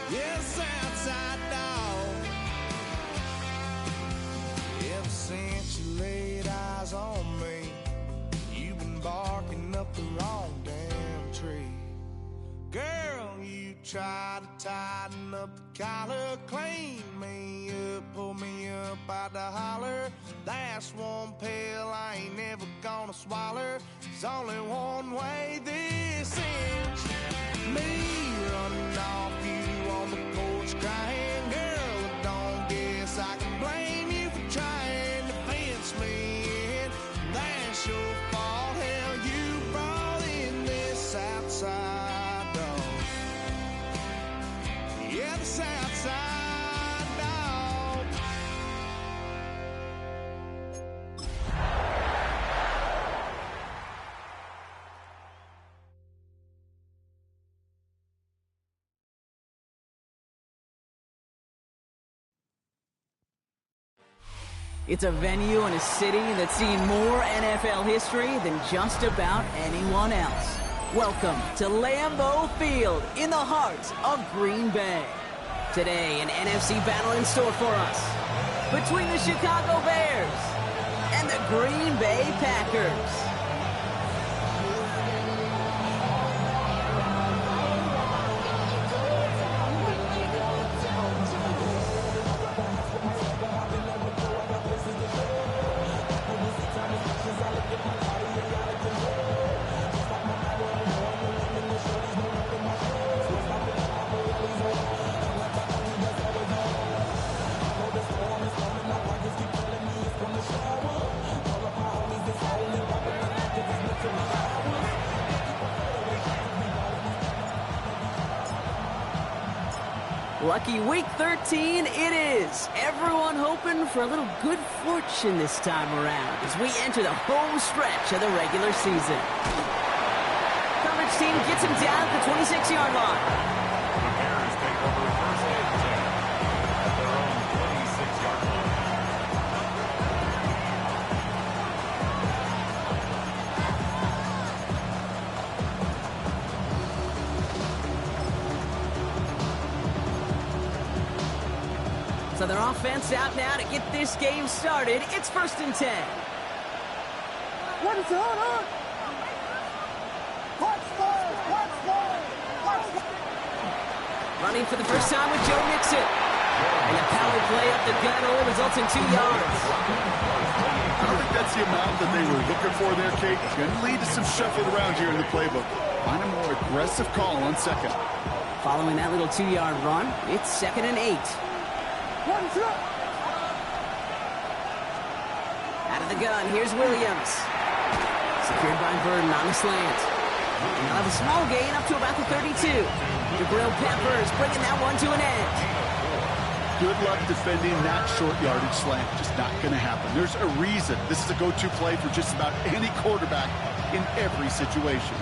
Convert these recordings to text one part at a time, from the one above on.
Yes, outside dog. Ever since you laid eyes on me, you've been barking up the wrong damn tree. Girl, you try to tighten up the collar, clean me up, pull me up out the holler. That's one pill I ain't never gonna swallow. There's only one way this ends. Me running off you on the porch crying. Girl, I don't guess I can blame you for trying to fence me in. That's your fault, hell, you brought in this outside dog. Yeah, this outside dog. It's a venue in a city that's seen more NFL history than just about anyone else. Welcome to Lambeau Field in the heart of Green Bay. Today, an NFC battle in store for us between the Chicago Bears and the Green Bay Packers. Lucky week 13 it is. Everyone hoping for a little good fortune this time around as we enter the home stretch of the regular season. Coverage team gets him down at the 26-yard line. The Bears take over first and 10 at their own 26-yard line. So their offense out now to get this game started. It's 1st and 10. What is going on? Running for the first time with Joe Mixon. And a power play up the gut only results in 2 yards. I don't think that's the amount that they were looking for there, Kate. It's going to lead to some shuffling around here in the playbook. Find a more aggressive call on second. Following that little 2-yard run, it's 2nd and 8. Out of the gun, here's Williams. Secured by Burden on the slant. And they'll have a small gain up to about the 32. Jabril Peppers bringing that one to an end. Good luck defending that short yardage slant. Just not going to happen. There's a reason this is a go-to play for just about any quarterback in every situation.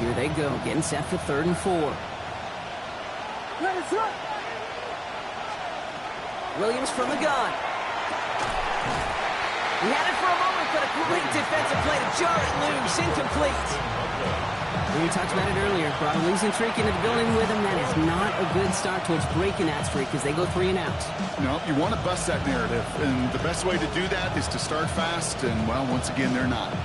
Here they go, getting set for 3rd and 4. Williams from the gun. He had it for a moment, but a great defensive play to jar it loose, incomplete. We talked about it earlier. Brought a losing streak into the building with him. That is not a good start towards breaking that streak as they go 3 and out. No, you want to bust that narrative, and the best way to do that is to start fast, and, well, once again, they're not.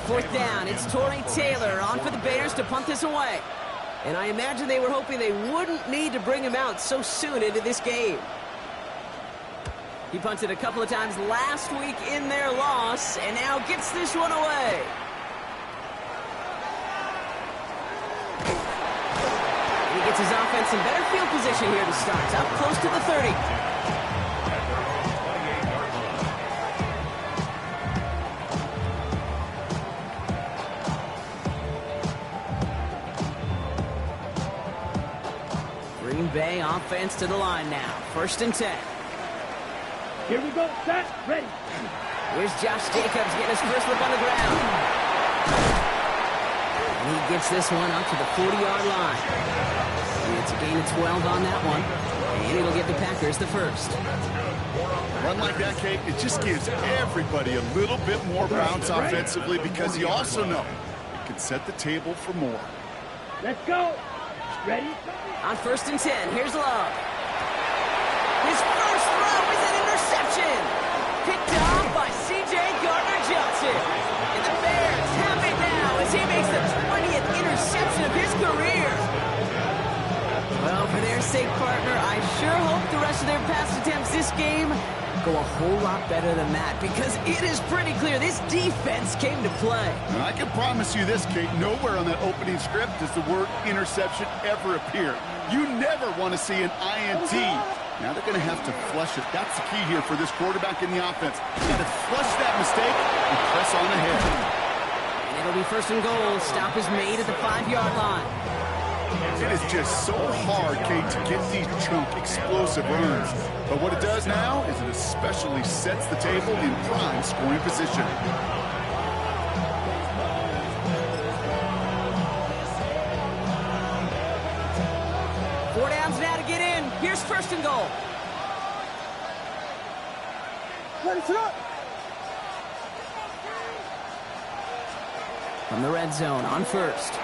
Fourth down, it's Torrey Taylor on for the Bears to punt this away. And I imagine they were hoping they wouldn't need to bring him out so soon into this game. He punted a couple of times last week in their loss, and now gets this one away. He gets his offense in better field position here to start, up close to the 30. Green Bay offense to the line now. 1st and 10. Here we go. Set. Ready. Here's Josh Jacobs getting his first look on the ground. And he gets this one up to the 40-yard line. And it's a gain of 12 on that one. And it'll get the Packers the first. Run like that, Kate, it just gives everybody a little bit more bounce offensively because you also know it can set the table for more. Let's go. Ready. On 1st and 10, here's Love. His first throw is an interception. Picked off by C.J. Gardner-Johnson. And the Bears have it now as he makes the 20th interception of his career. Well, for their sake, partner, I sure hope the rest of their pass attempts this game go a whole lot better than that, because it is pretty clear this defense came to play. And I can promise you this, Kate, nowhere on that opening script does the word interception ever appear. You never want to see an INT. Now they're going to have to flush it. That's the key here for this quarterback in the offense. You got to flush that mistake and press on ahead. And it'll be 1st and goal. Stop is made at the 5-yard line. It is just so hard, Kate, to get these chunk, explosive runs. But what it does now is it especially sets the table in prime scoring position. Four downs now to get in. Here's 1st and goal. Ready, set up. From the red zone on 1st.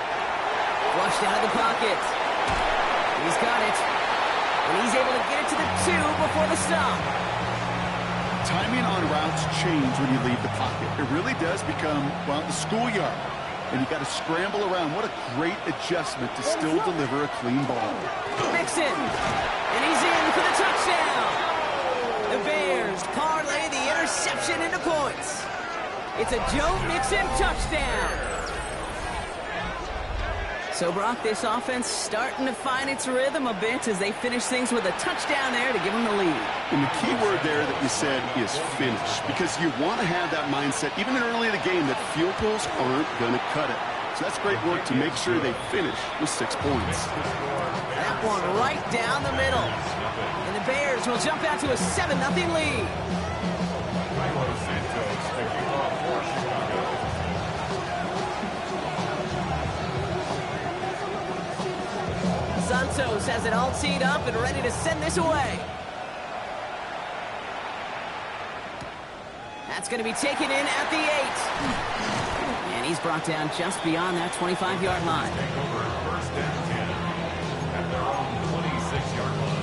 Flushed out of the pocket. He's got it. And he's able to get it to the 2 before the stop. Timing on routes change when you leave the pocket. It really does become, well, the schoolyard. And you got to scramble around. What a great adjustment to still deliver a clean ball. Mixon. And he's in for the touchdown. The Bears parlay the interception into points. It's a Joe Mixon touchdown. So, Brock, this offense starting to find its rhythm a bit as they finish things with a touchdown there to give them the lead. And the key word there that you said is finish, because you want to have that mindset, even early in the game, that field goals aren't going to cut it. So that's great work to make sure they finish with 6 points. That one right down the middle. And the Bears will jump out to a 7-0 lead. Santos has it all teed up and ready to send this away. That's going to be taken in at the 8. And he's brought down just beyond that 25-yard line. Take over 1st and 10 at their own 26-yard line.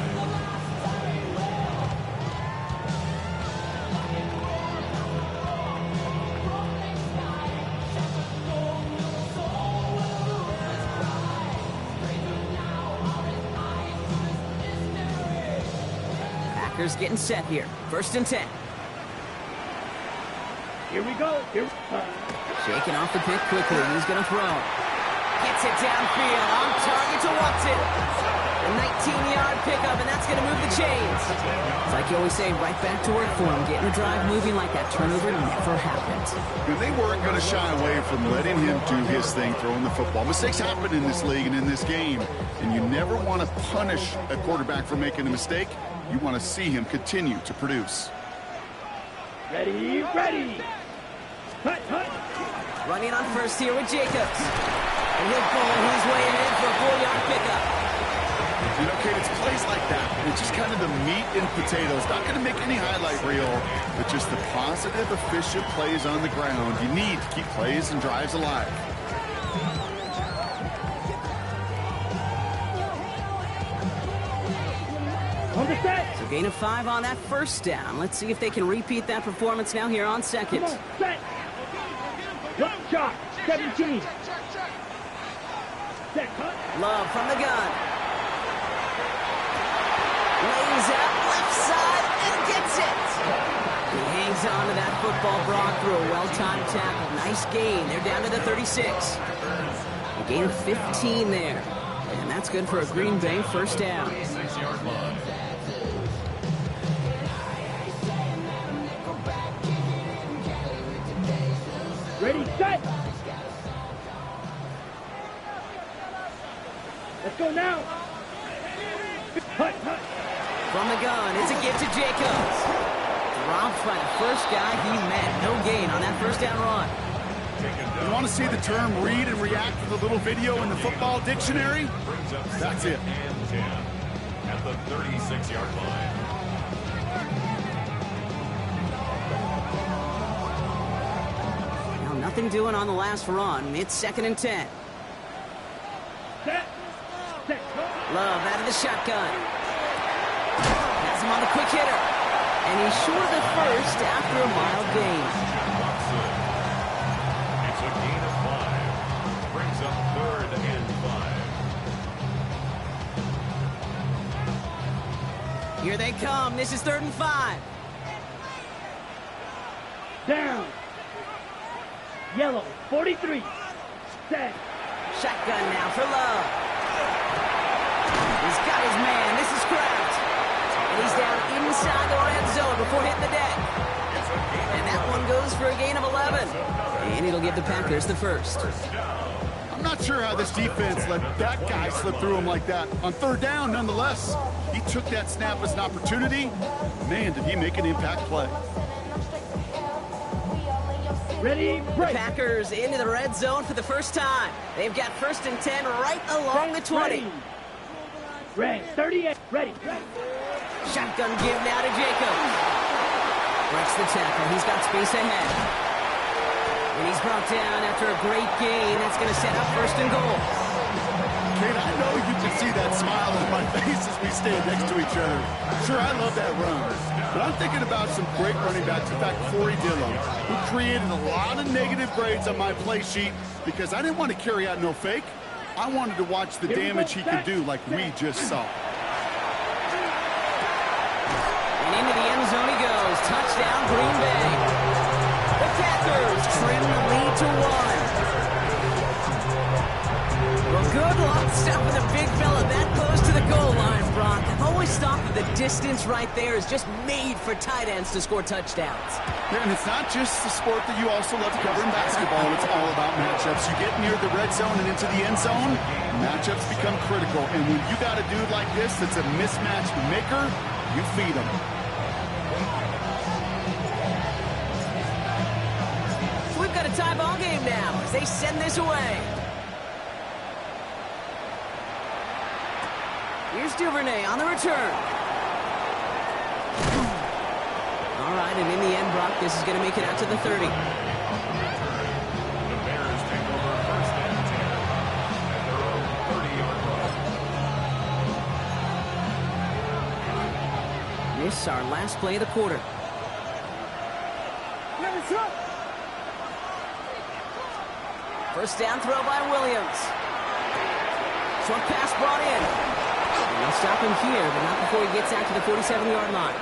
Packers getting set here. 1st and 10. Here we go. Here. Shaking off the pick quickly. He's going to throw. Gets it downfield. On target to Watson. A 19-yard pickup, and that's going to move the chains. It's like you always say, right back to work for him. Getting the drive moving like that turnover never happened. And they weren't going to shy away from letting him do his thing, throwing the football. Mistakes happen in this league and in this game, and you never want to punish a quarterback for making a mistake. You want to see him continue to produce. Ready, ready. Hut, hut. Running on 1st here with Jacobs. And he'll pull his way in for a 4-yard pickup. You know, Kate, it's plays like that. It's just kind of the meat and potatoes. Not going to make any highlight reel, but just the positive, efficient plays on the ground. You need to keep plays and drives alive. On the set. So gain of 5 on that 1st down. Let's see if they can repeat that performance now here on 2nd. Come on, set. Drop shot. 17. Set, cut. Love from the gun. Lays out left side and gets it. He hangs on to that football, Brock, through a well-timed tackle. Nice gain. They're down to the 36. A gain of 15 there. And that's good for a Green Bay 1st down. 6-yard line. Ready, set. Let's go now. Hut, hut. From the gun, it's a give to Jacobs. Dropped by the first guy he met. No gain on that first down run. You want to see the term read and react with a little video in the football dictionary? That's it. And 10 at the 36-yard line. Now nothing doing on the last run. It's 2nd and 10. Set. Set. Love out of the shotgun. Has him on the quick hitter. And he's short of the first after a mild gain. It's a gain of 5. Brings up 3rd and 5. Here they come. This is 3rd and 5. Down. Yellow. 43. Set. Shotgun now for Love. He's got his man. This is Kraft. And he's down inside the red zone before hitting the deck. And that one goes for a gain of 11. And it'll give the Packers the first. I'm not sure how this defense let that guy slip through him like that. On 3rd down, nonetheless, he took that snap as an opportunity. Man, did he make an impact play. Ready, The break. Packers into the red zone for the first time. They've got 1st and 10 right along the 20. Ready. 38. Ready. Shotgun give now to Jacobs. Breaks the tackle. He's got space ahead. And he's brought down after a great gain. That's going to set up 1st and goal. Kate, I know you can see that smile on my face as we stand next to each other. Sure, I love that run. But I'm thinking about some great running backs. In fact, Corey Dillon, who created a lot of negative grades on my play sheet because I didn't want to carry out no fake. I wanted to watch the damage he could do like we just saw. And into the end zone he goes. Touchdown, Green Bay. The Packers trim the lead to 1. Well, good luck stopping the big fella that close to the goal line, Brock. I've always thought that the distance right there is just made for tight ends to score touchdowns. Yeah, and it's not just the sport that you also love to cover in basketball. It's all about matchups. You get near the red zone and into the end zone, matchups become critical. And when you got a dude like this that's a mismatch maker, you feed him. So we've got a tie ball game now as they send this away. Here's Duvernay on the return. All right, and in the end, Brock, this is going to make it out to the 30. The Bears take over 1st and 10 at their own 30-yard line. This is our last play of the quarter. First down throw by Williams. Short pass brought in. And they'll stop him here, but not before he gets out to the 47-yard line.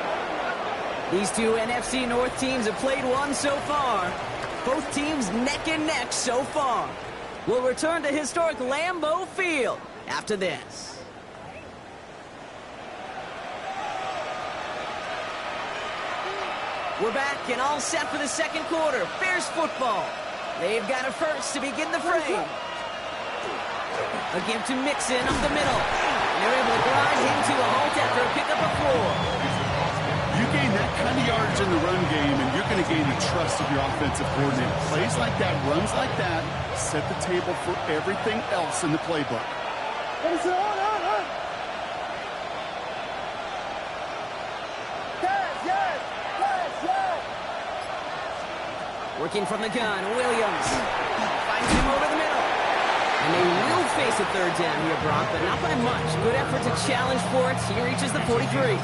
These two NFC North teams have played one so far. Both teams neck and neck so far. We'll return to historic Lambeau Field after this. We're back and all set for the second quarter. Bears football. They've got a first to begin the frame. A give to Mixon up the middle. And they're able to grind him to a halt after a pickup of 4. You gain that kind of yardage in the run game, and you're going to gain the trust of your offensive coordinator. Plays like that, runs like that, set the table for everything else in the playbook. Working from the gun, Williams finds him over the middle. And they will face a third down here, Brock, but not by much. Good effort to challenge for it. He reaches the 43.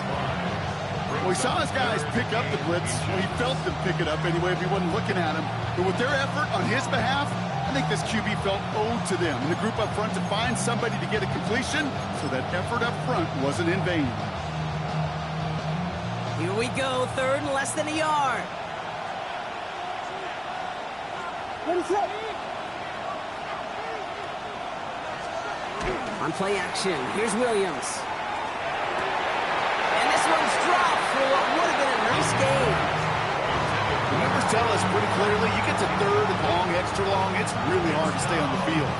Well, he saw his guys pick up the blitz. Well, he felt them pick it up anyway if he wasn't looking at him. But with their effort on his behalf, I think this QB felt owed to them. And the group up front to find somebody to get a completion, so that effort up front wasn't in vain. Here we go, third and less than a yard. On play action, here's Williams. And this one's dropped for what would have been a nice gain. The numbers tell us pretty clearly, you get to third and long, extra long, it's really hard to stay on the field.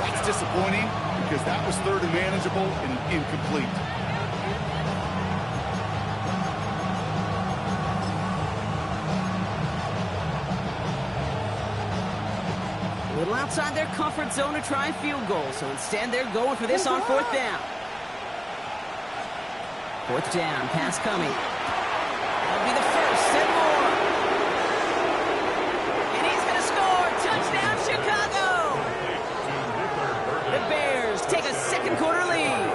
That's disappointing because that was third and manageable and incomplete. little outside their comfort zone to try a field goal, so instead they're going for this on 4th down. 4th down, pass coming. That'll be the first and more. And he's going to score. Touchdown, Chicago. The Bears take a second quarter lead.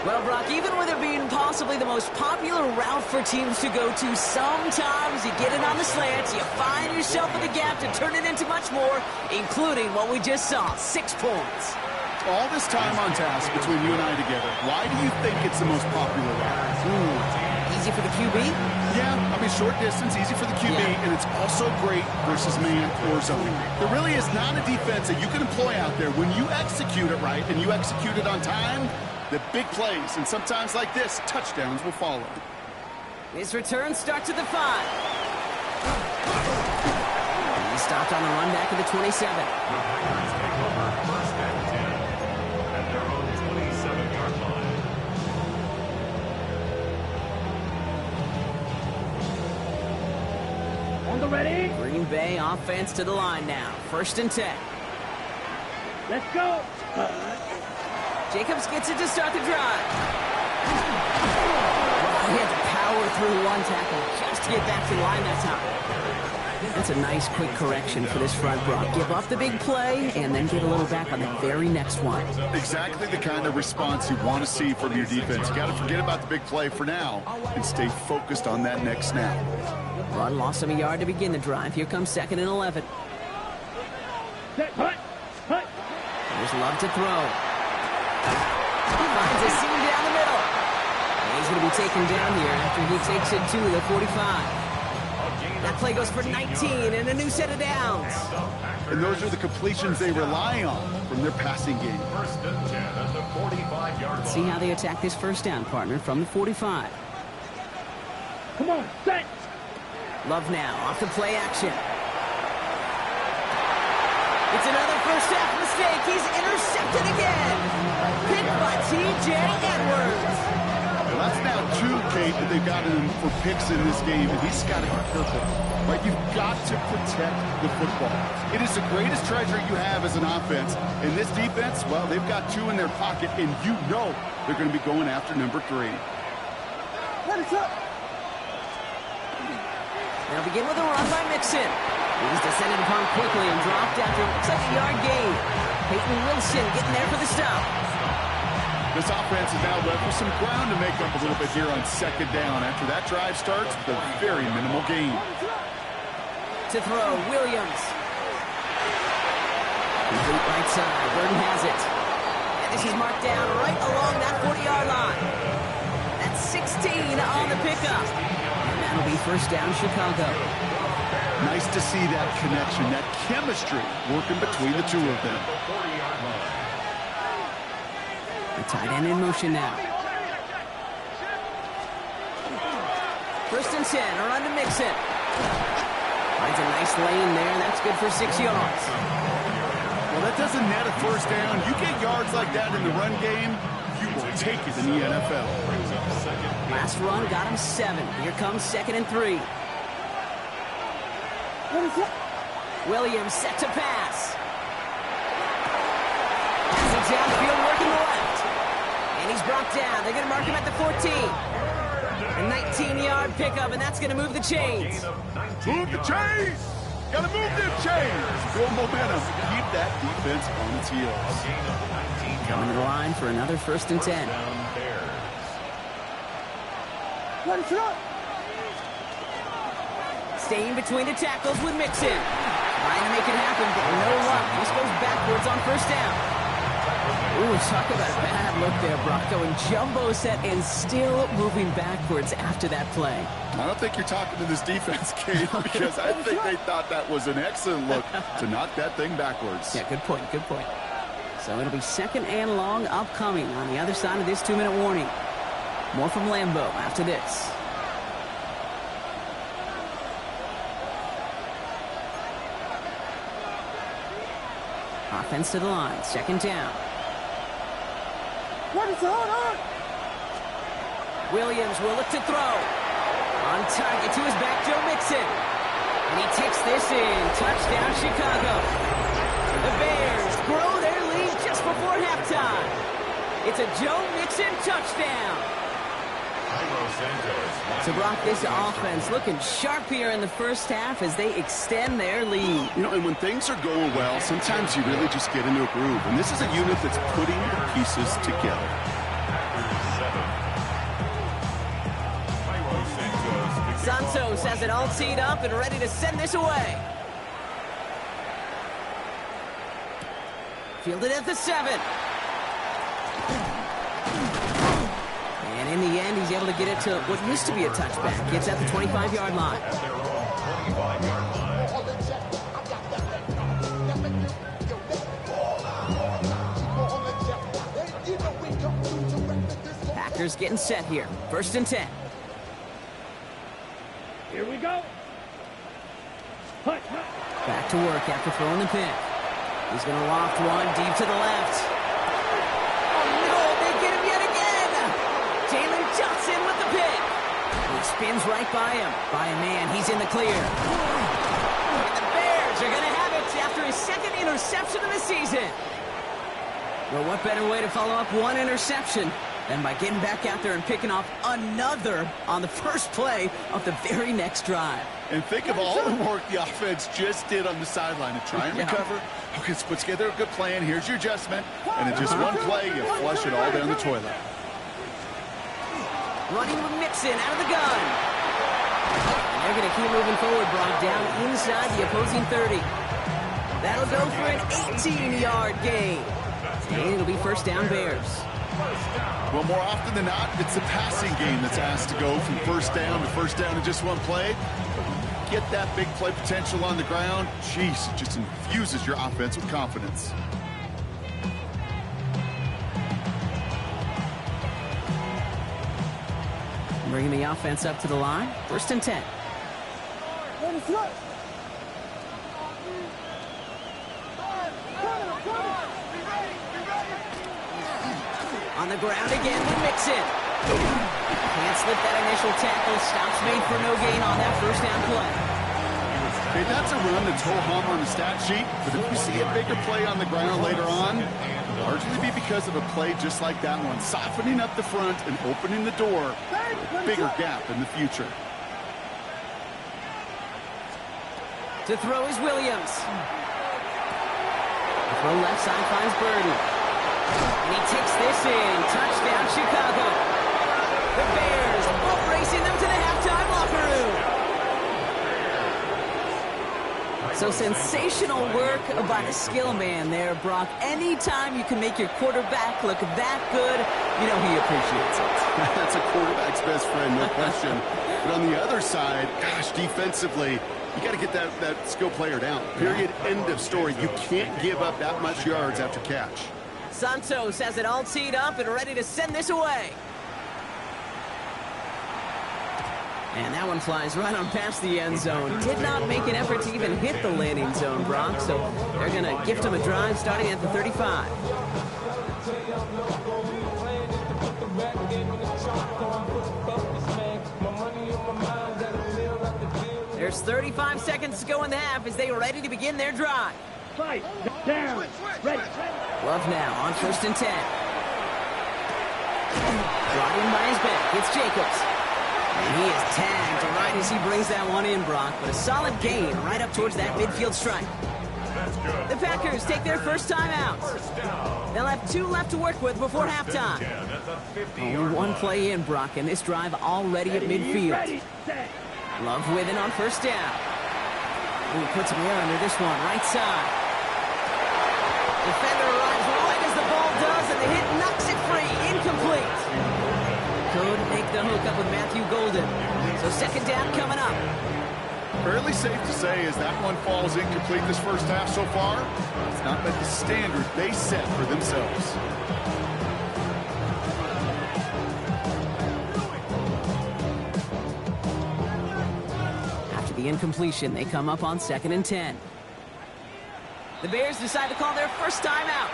Well, Brock, even with it being possibly the most popular route for teams to go to, sometimes you get it on the slants, you find yourself in the gap to turn it into much more, including what we just saw, 6 points. All this time on task between you and I together, why do you think it's the most popular route? Easy for the QB? Yeah, I mean, short distance, easy for the QB, and it's also great versus man or zone. There really is not a defense that you can employ out there when you execute it right and you execute it on time. The big plays, and sometimes like this, touchdowns will follow. His return starts at the 5. He stopped on the run back at the 27. The Packers take over 1st and 10 at their own 27-yard line. On the ready. Green Bay offense to the line now. 1st and 10. Let's go. Jacobs gets it to start the drive. He had to power through one tackle just to get back to the line that time. That's a nice quick correction for this front, Brock. Give up the big play and then get a little back on the very next one. Exactly the kind of response you want to see from your defense. You got to forget about the big play for now and stay focused on that next snap. Run lost him a yard to begin the drive. Here comes 2nd and 11. Set, hut. There's Love to throw. He finds a seam down the middle. And he's going to be taken down here after he takes it to the 45. That play goes for 19 and a new set of downs. And those are the completions they rely on from their passing game. 1st and 10 at the 45-yard line. See how they attack this 1st down, partner, from the 45. Come on, set. Love now, off the play action. It's another first half mistake. He's intercepted again. Picked by T.J. Edwards. Well, that's now 2, Kate, that they've got him for picks in this game, and he's got to be careful. Right? You've got to protect the football. It is the greatest treasure you have as an offense. And this defense, well, they've got 2 in their pocket, and you know they're going to be going after number 3. Let us up. They'll begin with a run by Mixon. He's descended upon quickly and dropped after looks like a yard gain. Peyton Wilson getting there for the stop. This offense is now left with some ground to make up a little bit here on 2nd down. After that drive starts, with a very minimal gain. To throw, Williams. Complete right side. Burton has it. And this is marked down right along that 40-yard line. That's 16 on the pickup. And that'll be 1st down, Chicago. Nice to see that connection, that chemistry working between the 2 of them. The tight end in motion now. 1st and 10, a run to Mixon. Finds a nice lane there, and that's good for 6 yards. Well, that doesn't net a 1st down. You get yards like that in the run game, you will take it in the NFL. Last run got him 7. Here comes 2nd and 3. Williams set to pass. Passing downfield, working the left. And he's brought down. They're going to mark him at the 14. A 19-yard pickup, and that's going to move the chains. Move the chains! Got to move them chains! Build momentum. Keep that defense on its heels. Coming to the line for another 1st and 10. Let us up. Staying between the tackles with Mixon. Trying to make it happen, but no luck. This goes backwards on 1st down. Ooh, talk about a bad look there, Brock. Going jumbo set and still moving backwards after that play. I don't think you're talking to this defense, Kate, because I think they thought that was an excellent look to knock that thing backwards. Yeah, good point, good point. So it'll be 2nd and long upcoming on the other side of this 2-minute warning. More from Lambeau after this. Offense to the line, 2nd down. What is on? Williams will look to throw. On target to his back, Joe Mixon. And he takes this in. Touchdown, Chicago. The Bears grow their lead just before halftime. It's a Joe Mixon touchdown. So, Brock, this offense looking sharp here in the first half as they extend their lead. You know, and when things are going well, sometimes you really just get into a groove. And this is a unit that's putting the pieces together. Santos has it all teed up and ready to send this away. Fielded at the 7. And in the end, he's able to get it to what used to be a touchback. Gets at the 25-yard line. Packers getting set here. 1st and 10. Here we go. Back to work after throwing the pick. He's going to loft one deep to the left. Oh, no, they get him yet again. Jalen Johnson with the pick. He spins right by him. By a man, he's in the clear. And the Bears are going to have it after his 2nd interception of the season. Well, what better way to follow up one interception than by getting back out there and picking off another on the first play of the very next drive. And think of all the work the offense just did on the sideline to try and recover. Okay, let's put together a good plan. Here's your adjustment. And in just one play, you flush it all down the toilet. Running with Mixon out of the gun. And they're going to keep moving forward, Brock, down inside the opposing 30. That'll go for an 18-yard gain. And it'll be 1st down Bears. Well, more often than not, it's the passing game that's asked to go from 1st down to 1st down in just one play. Get that big play potential on the ground. Jeez, it just infuses your offense with confidence. Bringing the offense up to the line. 1st and 10. On the ground again with Mixon. Can't slip that initial tackle. Stops made for no gain on that 1st down play. Okay, that's a run that's ho-hum on the stat sheet, but if we see a bigger play on the ground later on, it'll largely be because of a play just like that one, softening up the front and opening the door for a bigger gap in the future. To throw is Williams. The throw left side finds Burden. And he takes this in. Touchdown, Chicago. The Bears racing them to the halftime locker room. So sensational work by the skill man there, Brock. Anytime you can make your quarterback look that good, you know he appreciates it. That's a quarterback's best friend, no question. But on the other side, gosh, defensively, you got to get that skill player down. Period. End of story. You can't give up that much yards after catch. Santos has it all teed up and ready to send this away. And that one flies right on past the end zone. Did not make an effort to even hit the landing zone, Brock. So they're going to gift him a drive starting at the 35. There's 35 seconds to go in the half as they are ready to begin their drive. Fight. Down. Ready. Love now on 1st and 10. Brought in by his back. It's Jacobs. And he is tagged right as he brings that one in, Brock. But a solid gain right up towards that midfield stripe. The Packers take their first time out. They'll have 2 left to work with before halftime. Only one play in, Brock, and this drive already at midfield. Love with it on 1st down. He puts him there under this one, right side. Defender arrives right as the ball does, and the hit knocks it free. Incomplete. Couldn't make the hook up with Matthew Golden. So 2nd down coming up. Fairly safe to say as that one falls incomplete this first half so far, it's not met the standard they set for themselves. After the incompletion, they come up on 2nd and 10. The Bears decide to call their first timeout.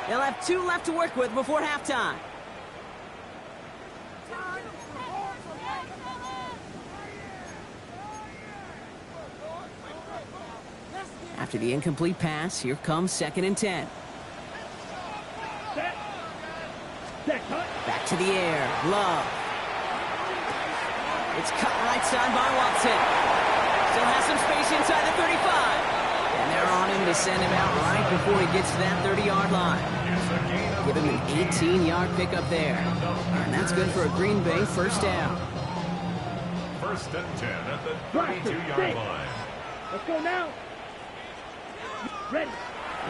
They'll have 2 left to work with before halftime. After the incomplete pass, here comes 2nd and 10. Set. Set, cut. Back to the air. Love. It's cut right side by Watson. Still has some space inside the 35. And they're on him to send him out right before he gets to that 30-yard line. Give him an 18-yard pickup there. And that's good for a Green Bay first down. 1st and 10 at the 32-yard line. Let's go now. Ready.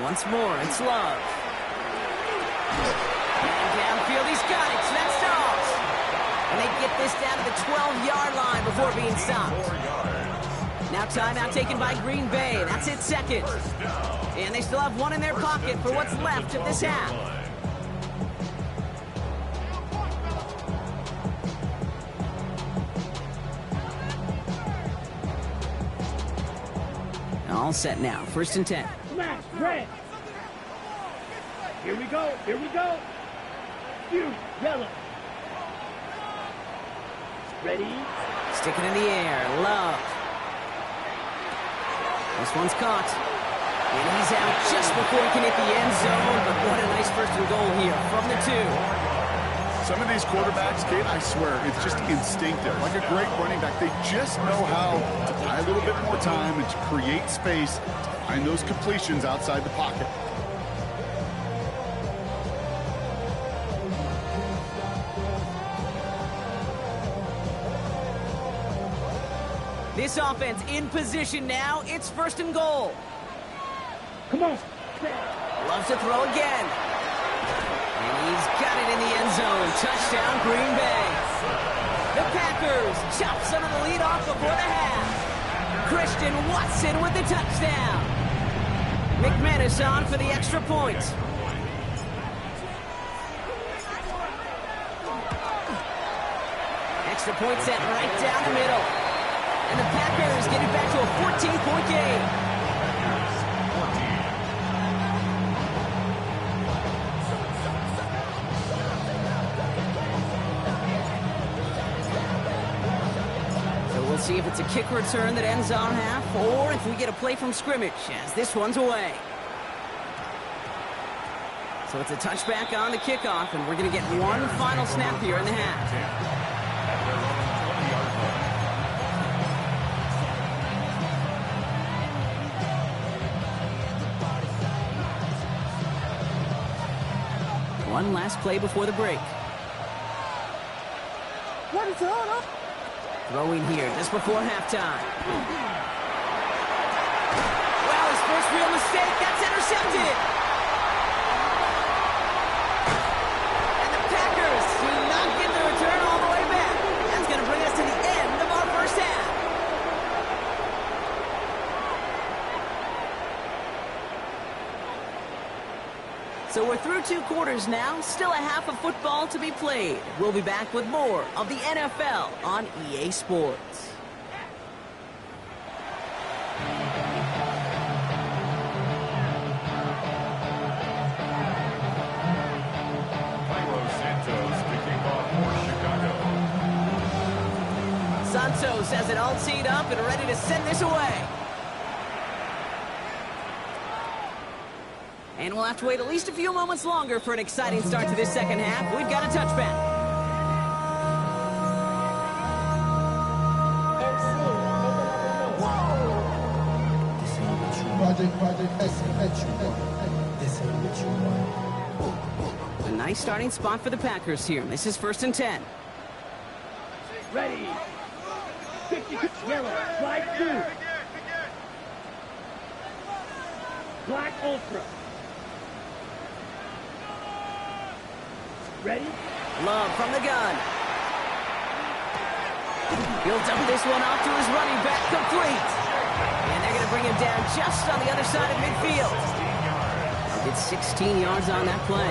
Once more, it's Love. And downfield, he's got it. So that's Dobbs. And they get this down to the 12-yard line before being stopped. 4 yards. Now timeout taken by Green Bay. That's it, 2nd. And they still have one in their pocket for what's left of this half. All set now. 1st and 10. Smash, red. Here we go. Here we go. You, yellow. Ready. Sticking in the air. Love. This one's caught. And he's out just before he can hit the end zone. But what a nice 1st and goal here from the 2. Some of these quarterbacks, Kate, I swear, it's just instinctive. Like a great running back, they just know how to buy a little bit more time and to create space to find those completions outside the pocket. This offense in position now. It's 1st and goal. Come on. Loves to throw again. And he's got it in the end zone. Touchdown, Green Bay. The Packers chop some of the lead off before the half. Christian Watson with the touchdown. McManus on for the extra point. Extra point set right down the middle. And the Packers get it back to a 14-point game. We'll see if it's a kick return that ends on half, or if we get a play from scrimmage, as this one's away. So it's a touchback on the kickoff, and we're going to get one final snap here in the half. One last play before the break. What is up? Throwing here just before halftime. Well, his first real mistake, that's intercepted. And the Packers do not get the return all the way back. That's going to bring us to the end of our first half. So we're through 2 quarters now, still a half of football to be played. We'll be back with more of the NFL on EA Sports. Cairo Santos to kick off for Chicago. Santos has it all teed up and ready to send this away. And we'll have to wait at least a few moments longer for an exciting start to this second half. We've got a touchback. A nice starting spot for the Packers here. This is 1st and 10. Ready. 50 yellow. Slide 2. Black Ultra. Ready? Love from the gun. He'll dump this one off to his running back, complete. And they're going to bring him down just on the other side of midfield. He'll get 16 yards on that play.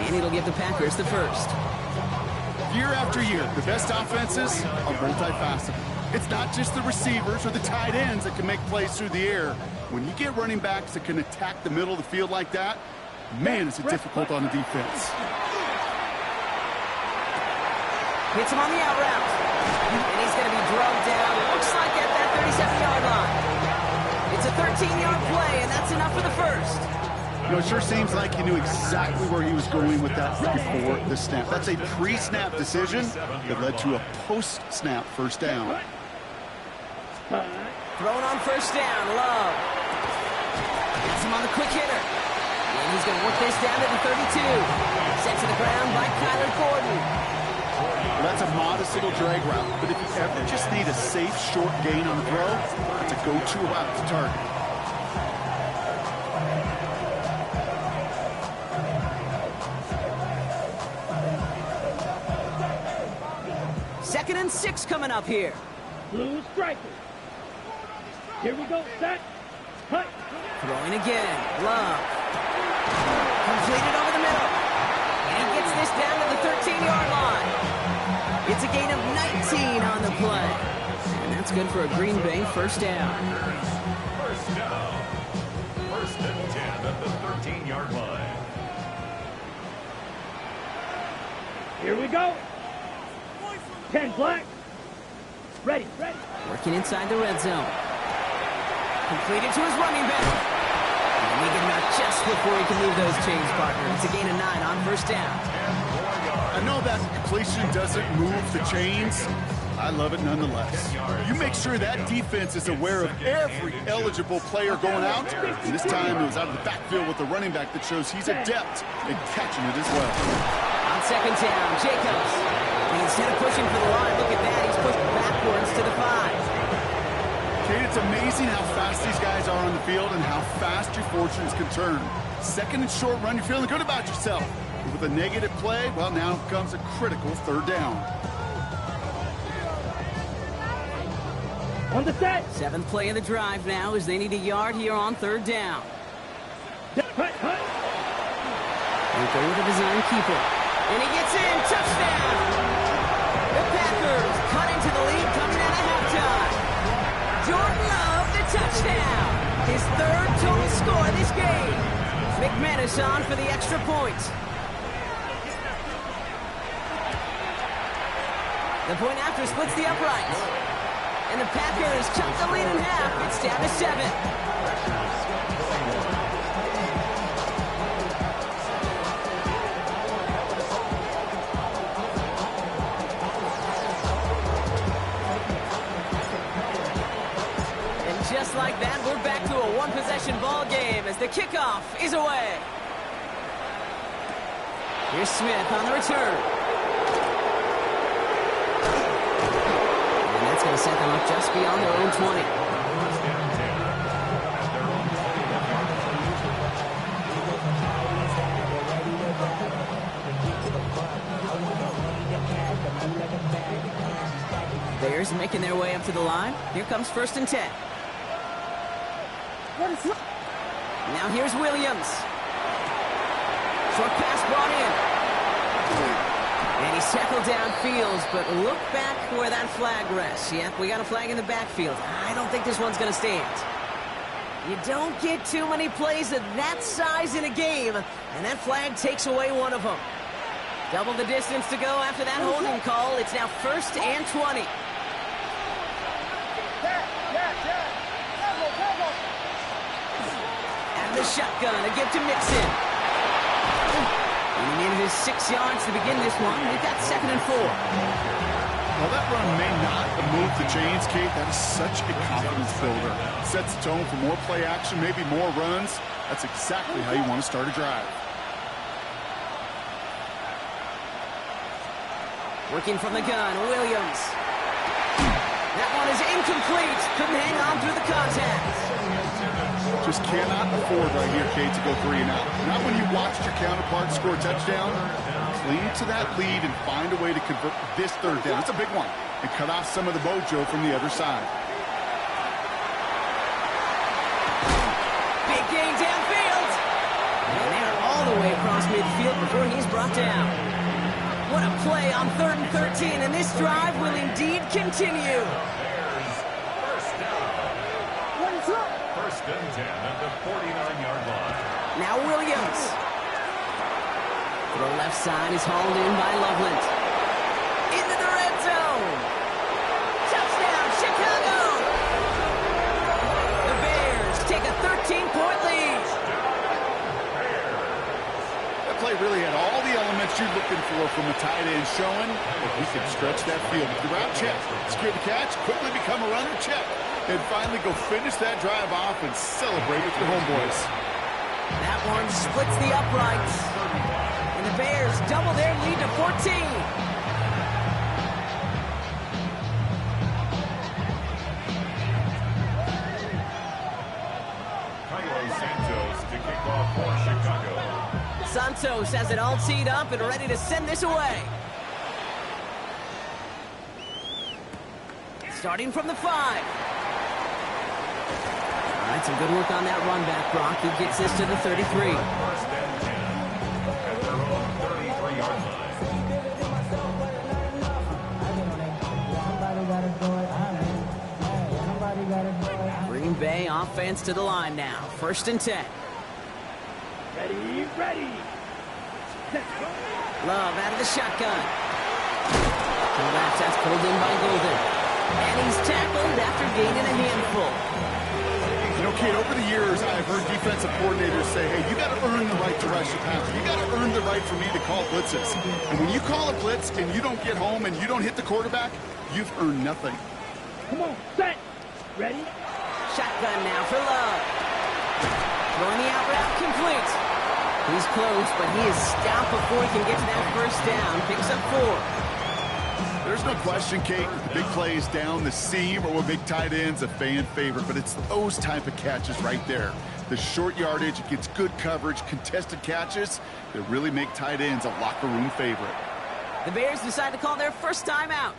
And it'll give the Packers the first. Year after year, the best offenses are multifaceted. It's not just the receivers or the tight ends that can make plays through the air. When you get running backs that can attack the middle of the field like that, man, is it difficult on the defense. Hits him on the out route. And he's going to be drugged down. It looks like at that 37-yard line. It's a a 13-yard play, and that's enough for the first. You know, it sure seems like he knew exactly where he was going with that before the snap. That's a pre-snap decision that led to a post-snap first down. Throwing on first down, Love. Gets him on the quick hitter. And he's going to work this down to the 32. Sent to the ground by Kyler Gordon. Well, that's a modest little drag route, but if you ever just need a safe, short gain on the throw, that's a go-to route to target. Second and 6 coming up here. Blue strikers. Here we go, set. Cut. Throwing again, Love. Completed over the middle. And he gets this down to the 13-yard line. It's a gain of 19 on the play. And that's good for a Green Bay first down. First down. First and 10 at the 13-yard line. Here we go. 10 black. Ready, ready. Working inside the red zone. Completed to his running back. And we get him out just before he can move those chains, partner. It's a gain of 9 on first down. I know that completion doesn't move the chains. I love it nonetheless. You make sure that defense is aware of every eligible player going out. And this time it was out of the backfield with the running back that shows he's adept at catching it as well. On second down, Jacobs. And instead of pushing for the line, look at that. He's pushed backwards to the 5. Kate, it's amazing how fast these guys are on the field and how fast your fortunes can turn. Second and short run, you're feeling good about yourself. But with a negative play, well, now comes a critical third down. On the set. 7th play of the drive now as they need a yard here on third down. Cut, cut. They go with a design keeper. And he gets in. Touchdown! The Packers cut into the lead coming out of halftime. Jordan Love, the touchdown. His 3rd total score this game. McManus on for the extra point. The point after splits the uprights. And the Packers cut the lead in half. It's down to 7. Just like that, we're back to a one-possession ball game as the kickoff is away. Here's Smith on the return. And that's going to set them up just beyond their own 20. Bears making their way up to the line. Here comes 1st and 10. Now here's Williams. Short pass brought in. And he's tackled downfield, but look back where that flag rests. Yep, we got a flag in the backfield. I don't think this one's going to stand. You don't get too many plays of that size in a game, and that flag takes away one of them. Double the distance to go after that holding call. It's now 1st and 20. The shotgun, a give to Mixon. And he needed his 6 yards to begin this one. We've got 2nd and 4. Well, that run may not have moved the chains, Kate. That is such a confidence builder. Sets the tone for more play action, maybe more runs. That's exactly how you want to start a drive. Working from the gun, Williams. That one is incomplete. Couldn't hang on through the contact. Just cannot afford right here, Kate, to go 3 and out. Not when you watched your counterpart score a touchdown. Cling to that lead and find a way to convert this 3rd down. It's a big one. And cut off some of the mojo from the other side. Big gain downfield. And they're all the way across midfield before he's brought down. What a play on 3rd and 13. And this drive will indeed continue. First and 10 at the 49-yard line. Now Williams. Throw left side is hauled in by Loveland. Into the red zone. Touchdown, Chicago! The Bears power from a tight end showing that he can stretch that field. The route check, secure the catch, quickly become a runner check, and finally go finish that drive off and celebrate with your homeboys. That one splits the uprights. And the Bears double their lead to 14. Santos has it all teed up and ready to send this away. Starting from the 5. All right, some good work on that run back, Brock. He gets this to the 33. First and 10 at their own 33-yard line. Green Bay offense to the line now. First and 10. Ready, ready. Set, go. Love out of the shotgun. To the left, that's pulled in by Golden. And he's tackled after gaining a handful. You know, Kate, over the years, I've heard defensive coordinators say, hey, you got to earn the right to rush the passer. You got to earn the right for me to call blitzes. And when you call a blitz and you don't get home and you don't hit the quarterback, you've earned nothing. Come on, set. Ready? Shotgun now for Love. Throwing the out route complete. He's close, but he is stopped before he can get to that first down. Picks up 4. There's no question, Kate, the big plays down the seam or with big tight ends, a fan favorite, but it's those type of catches right there. The short yardage, it gets good coverage, contested catches that really make tight ends a locker room favorite. The Bears decide to call their first time out,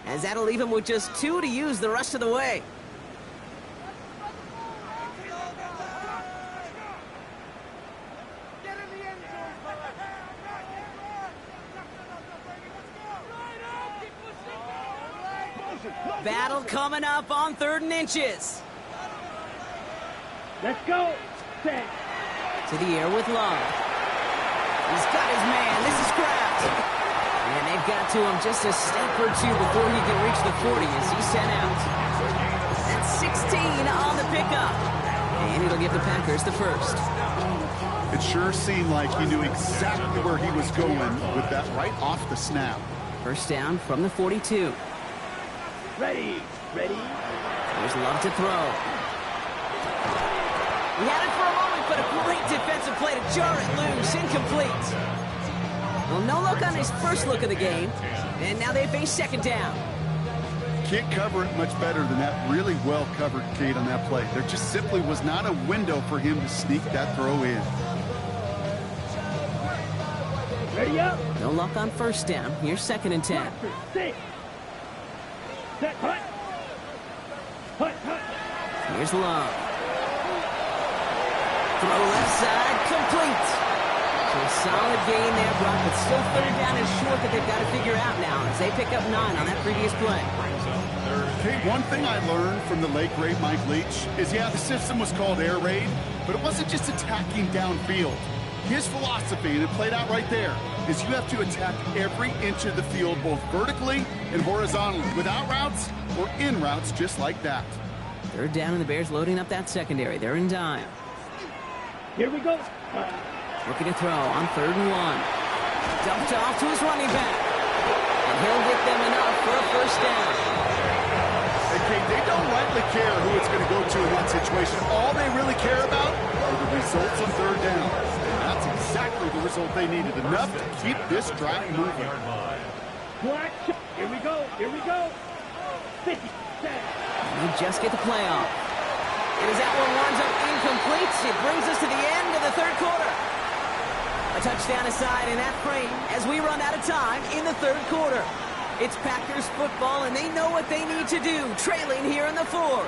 as that'll leave him with just 2 to use the rest of the way. Battle coming up on 3rd and inches. Let's go. Set. To the air with Love. He's got his man. This is Kraft. And they've got to him just a step or 2 before he can reach the 40 as he's sent out. That's 16 on the pickup. And it'll give the Packers the first. It sure seemed like he knew exactly where he was going with that right off the snap. First down from the 42. Ready, ready. There's Love to throw. He had it for a moment, but a great defensive play to jar it loose. Incomplete. Well, no look on his first look of the game. And now they face second down. Can't cover it much better than that really well covered, Kate, on that play. There just simply was not a window for him to sneak that throw in. Ready up. No luck on first down. Here's 2nd and 10. Six. Set, hut. Hut, hut. Here's Love. Throw left side, complete. So a solid gain there, Brock, but still 3rd down and short that they've got to figure out now as they pick up 9 on that previous play. Kate, one thing I learned from the late great Mike Leach is, yeah, the system was called air raid, but it wasn't just attacking downfield. His philosophy, and it played out right there, is you have to attack every inch of the field, both vertically and horizontally, without routes or in routes just like that. 3rd down and the Bears loading up that secondary. They're in dime. Here we go. Looking to throw on 3rd and 1. Dumped off to his running back. And he'll get them enough for a first down. And Kate, they don't likely care who it's going to go to in that situation. All they really care about are the results on 3rd down. That's exactly the result they needed, enough to keep this drive moving. Black. Here we go. Here we go. 50. Set. They just get the play off. And as that one winds up incomplete, it brings us to the end of the 3rd quarter. A touchdown aside in that frame as we run out of time in the 3rd quarter. It's Packers football, and they know what they need to do, trailing here in the 4th.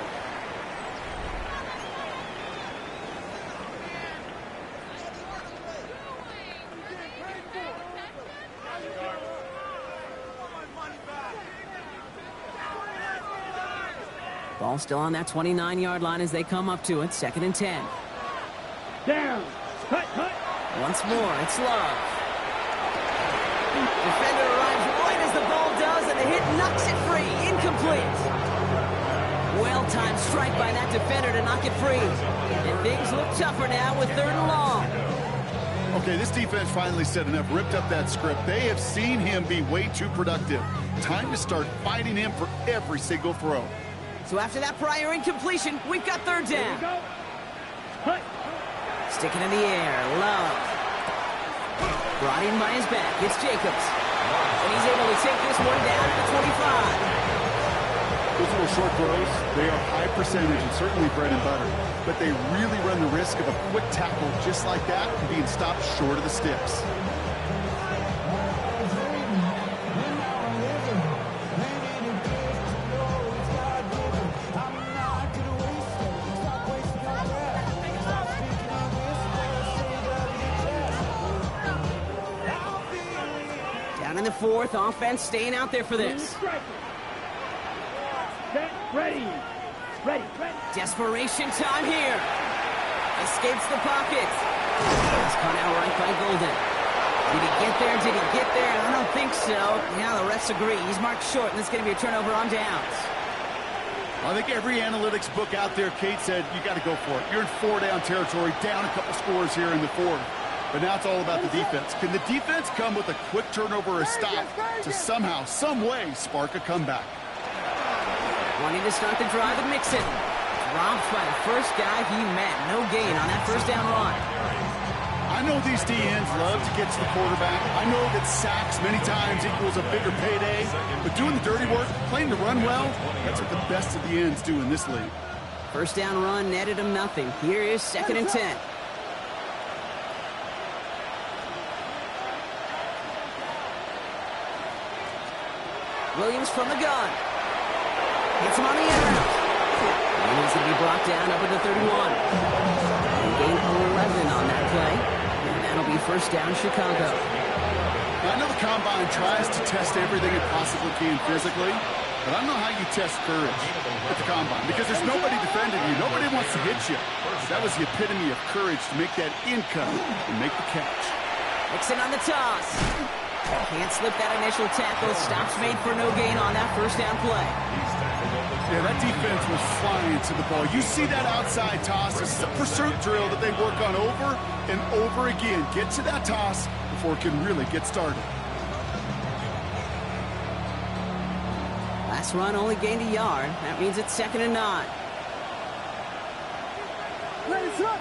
Ball still on that 29-yard line as they come up to it. 2nd and 10. Down. Hut, hut. Once more, it's Love. Defender arrives right as the ball does, and the hit knocks it free. Incomplete. Well-timed strike by that defender to knock it free. And things look tougher now with 3rd and long. Okay, this defense finally set enough, ripped up that script. They have seen him be way too productive. Time to start fighting him for every single throw. So after that prior incompletion, we've got third Here down. we go. Hut. Sticking in the air, Love. Brought in by his back, it's Jacobs. And he's able to take this one down to the 25. Those little short throws, they are high percentage and certainly bread and butter. But they really run the risk of a quick tackle just like that and being stopped short of the sticks. Down in the fourth, offense staying out there for this. Striker. Set. Ready. Ready. Ready. Desperation time here. Escapes the pocket. It's caught out right by Golden. Did he get there? Did he get there? I don't think so. Yeah, the refs agree. He's marked short, and it's going to be a turnover on downs. I think every analytics book out there, Kate, said you got to go for it. You're in 4-down territory, down a couple scores here in the fourth. But now it's all about the defense. Can the defense come with a quick turnover or a stop to somehow, some way, spark a comeback? Wanting to start the drive with Mixon. Dropped by the first guy he met. No gain on that first down run. I know these DNs love to get to the quarterback. I know that sacks many times equals a bigger payday. But doing the dirty work, playing to run well, that's what the best of the ends do in this league. First down run netted him nothing. Here is 2nd and 10. Williams from the gun. Hits him on the air out. Williams going to be brought down up at the 31. And gain 11 on that play. And that'll be first down Chicago. Now, I know the Combine tries to test everything it possibly can physically, but I don't know how you test courage at the Combine because there's nobody defending you. Nobody wants to hit you. That was the epitome of courage to make that in cut and make the catch. Mixon on the toss. Can't slip that initial tackle. Stops made for no gain on that first down play. Yeah, that defense was flying to the ball. You see that outside toss. This is a pursuit drill that they work on over and over again. Get to that toss before it can really get started. Last run only gained a yard. That means it's 2nd and 9. Ready, up.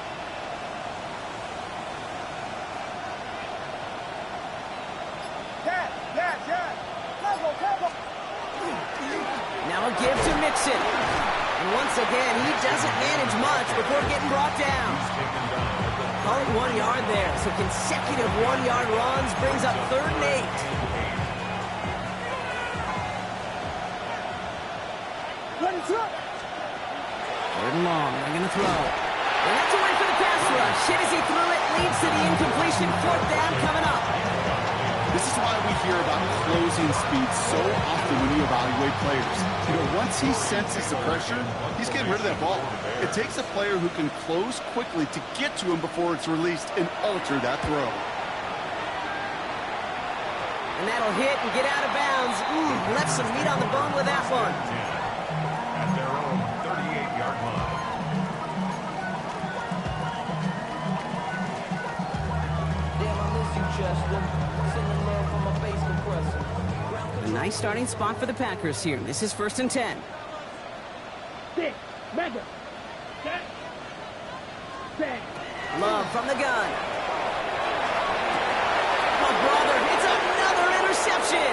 Now a give to Mixon. And once again, he doesn't manage much before getting brought down. Call it 1 yard there. So consecutive 1-yard runs brings up 3rd and 8. Ready, up. 3rd and long. They're going to throw. They have to wait for the pass rush. Hit as he threw it. Leads to the incompletion. 4th down coming up. This is why we hear about closing speed so often when you evaluate players. You know, once he senses the pressure, he's getting rid of that ball. It takes a player who can close quickly to get to him before it's released and alter that throw. And that'll hit and get out of bounds. Left some meat on the bone with that one. At their own 38-yard line. Damn, I miss you, Chester. Sending love from my bass compressor. A nice starting spot for the Packers here. This is 1st and 10. 6. Mega. Set. Set. Love from the gun. Oh, brother, it's another interception.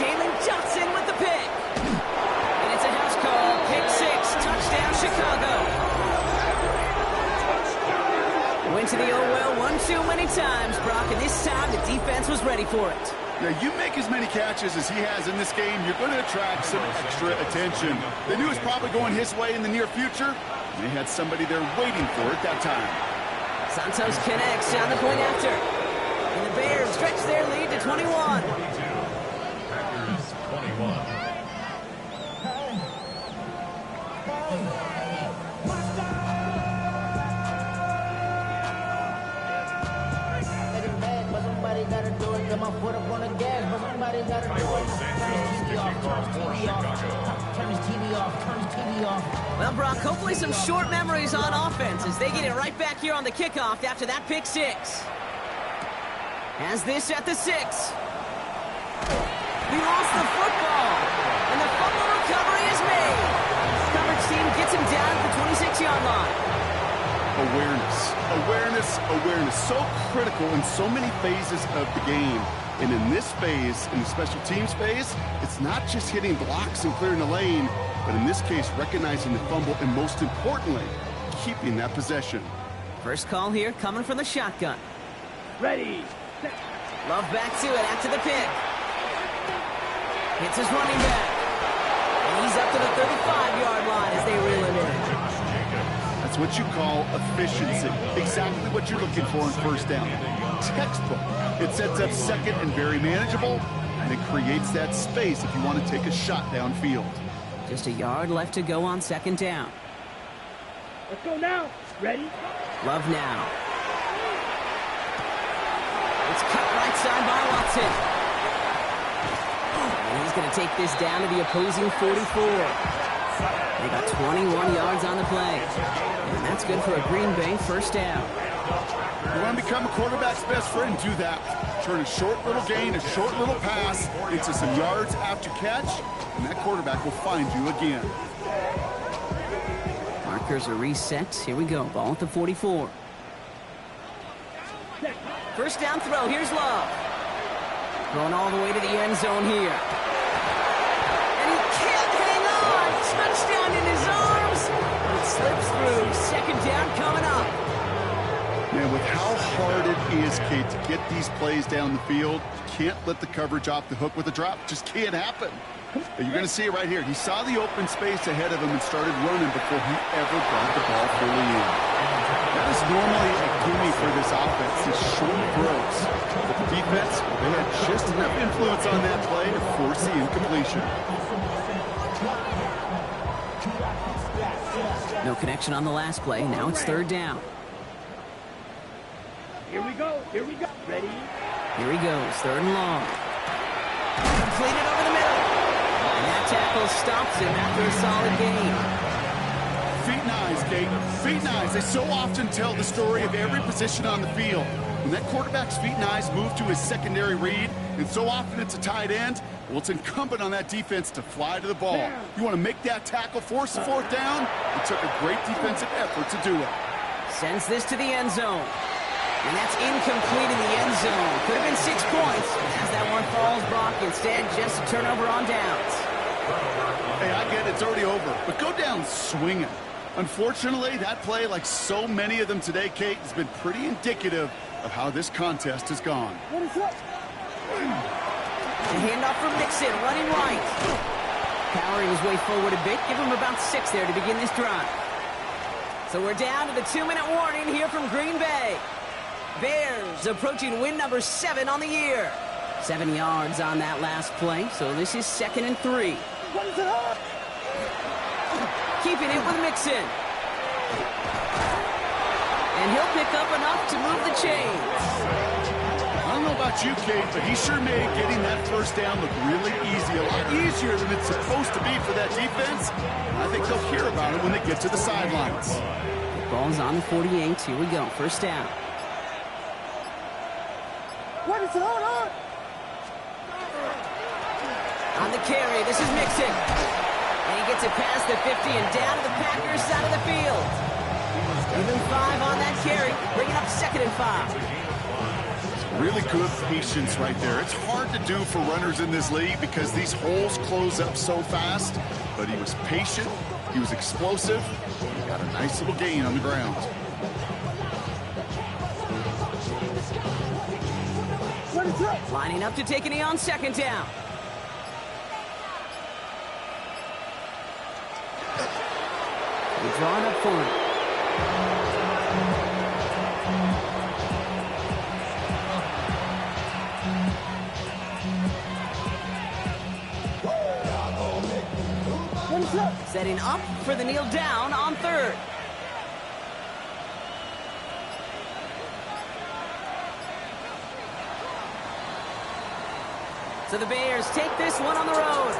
Jalen Johnson with the pick. And it's a house call. Pick 6. Touchdown, Chicago. Went to the oh-well one too many times, Brock, and this time the defense was ready for it. Yeah, you make as many catches as he has in this game, you're going to attract some extra attention. They knew it was probably going his way in the near future. They had somebody there waiting for it that time. Santos connects on the point after. And the Bears stretch their lead to 21. 22. Packers 21. My foot up on the gas, but somebody got to do it. Turn his TV off. Well, Brock, hopefully some short memories on offense as they get it right back here on the kickoff after that pick 6. Has this at the 6. He lost the football, and the fumble recovery is made. Coverage team gets him down at the 26-yard line. Awareness. So critical in so many phases of the game. And in this phase, in the special teams phase, it's not just hitting blocks and clearing the lane, but in this case, recognizing the fumble and most importantly, keeping that possession. First call here coming from the shotgun. Ready. Love back to it after the pick. Hits his running back. And he's up to the 35-yard line as they reel him in. That's what you call efficiency. Exactly what you're looking for in first down. Textbook. It sets up second and very manageable, and it creates that space if you want to take a shot downfield. Just a yard left to go on second down. Let's go now. Ready. Love now. It's cut right side by Watson. And he's going to take this down to the opposing 44. They got 21 yards on the play. And that's good for a Green Bay first down. You want to become a quarterback's best friend, do that. Turn a short little gain, a short little pass into some yards after catch, and that quarterback will find you again. Markers are reset. Here we go. Ball at the 44. First down throw. Here's Love. Going all the way to the end zone here. And he can't hang on. Touchdown in his arms. It slips through. Second down coming up. Man, with how hard it is, Kate, to get these plays down the field, you can't let the coverage off the hook with a drop. Just can't happen. But you're going to see it right here. He saw the open space ahead of him and started running before he ever brought the ball fully in. That is normally a gimme for this offense, these short throws. But the defense, they had just enough influence on that play to force the incompletion. No connection on the last play. Now it's third down. Here we go. Ready. Here he goes. Third and long. Completed over the middle. And that tackle stops him after a solid gain. Feet and eyes, Kate. Feet and eyes. They so often tell the story of every position on the field. When that quarterback's feet and eyes move to his secondary read, and so often it's a tight end, well, it's incumbent on that defense to fly to the ball. You want to make that tackle, force the fourth down? It took a great defensive effort to do it. Sends this to the end zone. And that's incomplete in the end zone. Could have been 6 points. As that one falls, Brock, instead just a turnover on downs. Hey, I get it. It's already over. But go down swinging. Unfortunately, that play, like so many of them today, Kate, has been pretty indicative of how this contest has gone. What is up? The handoff from Mixon, running right. Powering his way forward a bit. Give him about 6 there to begin this drive. So we're down to the 2-minute warning here from Green Bay. Bears approaching win number 7 on the year. 7 yards on that last play, so this is 2nd and 3. What is it up? Keeping it with Mixon. And he'll pick up enough to move the chains. I don't know about you, Kate, but he sure made getting that first down look really easy. A lot easier than it's supposed to be for that defense. I think they'll hear about it when they get to the sidelines. The ball's on the 48. Here we go. First down. What is it on? On the carry, this is Mixon. And he gets it past the 50 and down to the Packers side of the field. Even 5 on that carry, bringing up 2nd and 5. Really good patience right there. It's hard to do for runners in this league because these holes close up so fast. But he was patient, he was explosive, he got a nice little gain on the ground. What is up? Lining up to take a knee on 2nd down. They draw it up for him. What is up? Setting up for the kneel down on 3rd. So the Bears take this one on the road.